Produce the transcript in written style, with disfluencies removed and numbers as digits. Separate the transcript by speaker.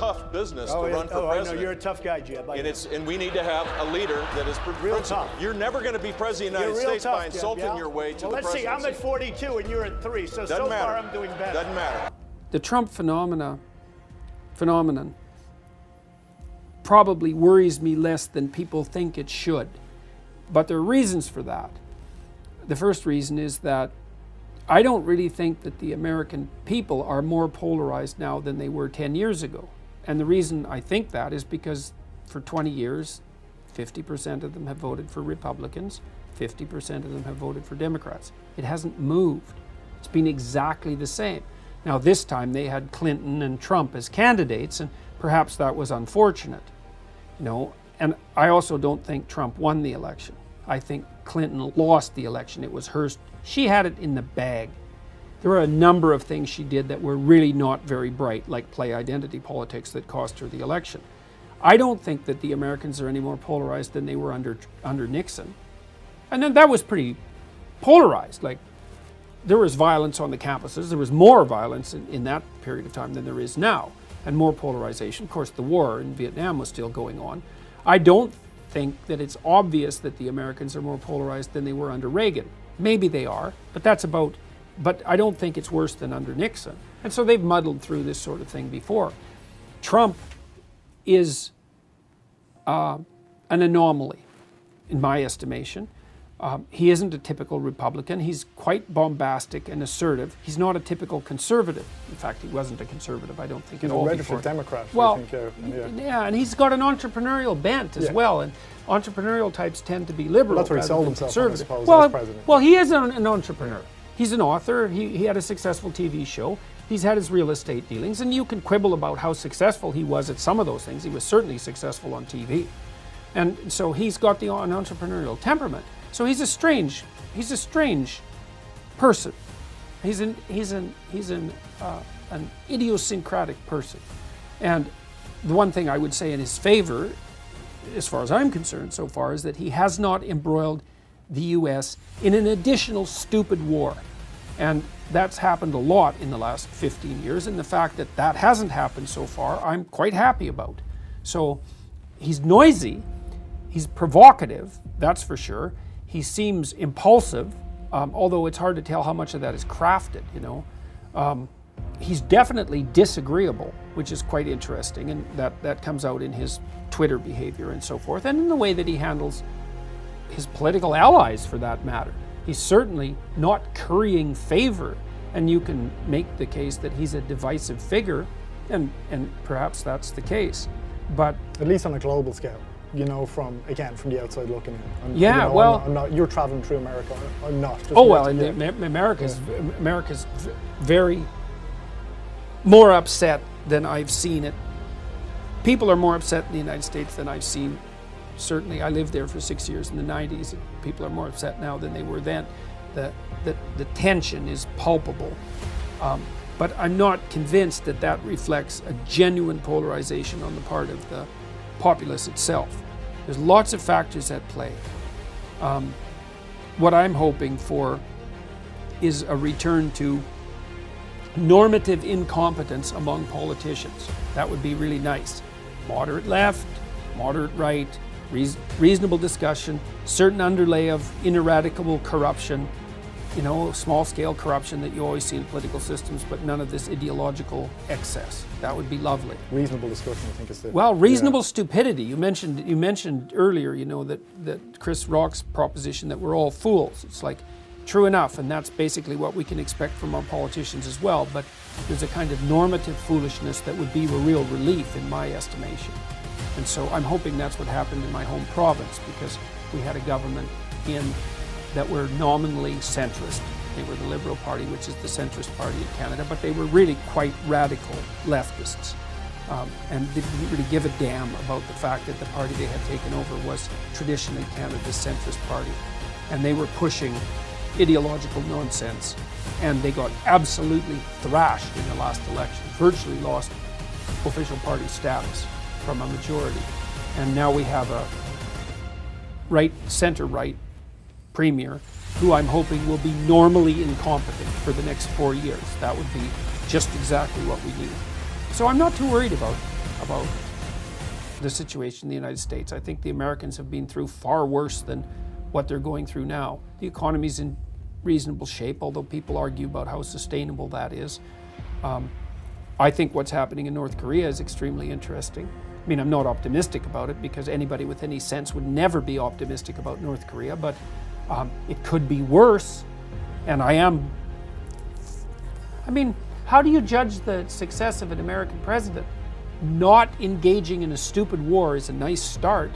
Speaker 1: tough business to run for president.
Speaker 2: I know, you're a tough guy, Jeb.
Speaker 1: And we need to have a leader that is
Speaker 2: real
Speaker 1: principled.
Speaker 2: tough.
Speaker 1: You're never going to be president of the United States by insulting your way to the presidency.
Speaker 2: Let's see, I'm at 42 and you're at 3, so far I'm doing better.
Speaker 1: Doesn't matter.
Speaker 3: The Trump phenomenon probably worries me less than people think it should. But there are reasons for that. The first reason is that I don't really think that the American people are more polarized now than they were 10 years ago. And the reason I think that is because for 20 years, 50% of them have voted for Republicans, 50% of them have voted for Democrats. It hasn't moved. It's been exactly the same. Now this time they had Clinton and Trump as candidates, and perhaps that was unfortunate. And I also don't think Trump won the election. I think Clinton lost the election. It was hers. She had it in the bag. There were a number of things she did that were really not very bright, like play identity politics, that cost her the election. I don't think that the Americans are any more polarized than they were under Nixon. And then that was pretty polarized. Like, there was violence on the campuses. There was more violence in that period of time than there is now, and more polarization. Of course, the war in Vietnam was still going on. I don't think that it's obvious that the Americans are more polarized than they were under Reagan. Maybe they are, but I don't think it's worse than under Nixon. And so they've muddled through this sort of thing before. Trump is an anomaly, in my estimation. He isn't a typical Republican. He's quite bombastic and assertive. He's not a typical conservative. In fact, he wasn't a conservative, I don't think, at all.
Speaker 4: He's a registered Democrat.
Speaker 3: Well, yeah, and he's got an entrepreneurial bent as well. And entrepreneurial types tend to be liberal.
Speaker 4: Well, that's where he sold himself, I suppose, as president.
Speaker 3: Well, he is an entrepreneur. He's an author. He had a successful TV show. He's had his real estate dealings, and you can quibble about how successful he was at some of those things. He was certainly successful on TV, and so he's got an entrepreneurial temperament. So he's a strange person. He's an idiosyncratic person. And the one thing I would say in his favor, as far as I'm concerned so far, is that he has not embroiled the U.S. in an additional stupid war. And that's happened a lot in the last 15 years, and the fact that that hasn't happened so far, I'm quite happy about. So he's noisy, he's provocative, that's for sure. He seems impulsive, although it's hard to tell how much of that is crafted, He's definitely disagreeable, which is quite interesting, and that comes out in his Twitter behavior and so forth, and in the way that he handles his political allies, for that matter. He's certainly not currying favor, and you can make the case that he's a divisive figure, and perhaps that's the case. But
Speaker 4: at least on a global scale, from the outside looking in. You're traveling through America. I'm not.
Speaker 3: America's very more upset than I've seen it. People are more upset in the United States than I've seen. Certainly, I lived there for 6 years in the 90s. And people are more upset now than they were then. The tension is palpable. But I'm not convinced that reflects a genuine polarization on the part of the populace itself. There's lots of factors at play. What I'm hoping for is a return to normative incompetence among politicians. That would be really nice. Moderate left, moderate right, reasonable discussion, certain underlay of ineradicable corruption, small-scale corruption that you always see in political systems, but none of this ideological excess. That would be lovely.
Speaker 4: Reasonable discussion, I think, is the...
Speaker 3: Well, reasonable stupidity. You mentioned earlier, that Chris Rock's proposition that we're all fools. It's like, true enough, and that's basically what we can expect from our politicians as well, but there's a kind of normative foolishness that would be a real relief in my estimation. And so I'm hoping that's what happened in my home province, because we had a government that were nominally centrist. They were the Liberal Party, which is the centrist party in Canada, but they were really quite radical leftists, and didn't really give a damn about the fact that the party they had taken over was traditionally Canada's centrist party. And they were pushing ideological nonsense, and they got absolutely thrashed in the last election, virtually lost official party status from a majority. And now we have a center-right premier who I'm hoping will be normally incompetent for the next 4 years. That would be just exactly what we need. So I'm not too worried about the situation in the United States. I think the Americans have been through far worse than what they're going through now. The economy's in reasonable shape, although people argue about how sustainable that is. I think what's happening in North Korea is extremely interesting. I mean, I'm not optimistic about it because anybody with any sense would never be optimistic about North Korea, but it could be worse. And I mean, how do you judge the success of an American president? Not engaging in a stupid war is a nice start.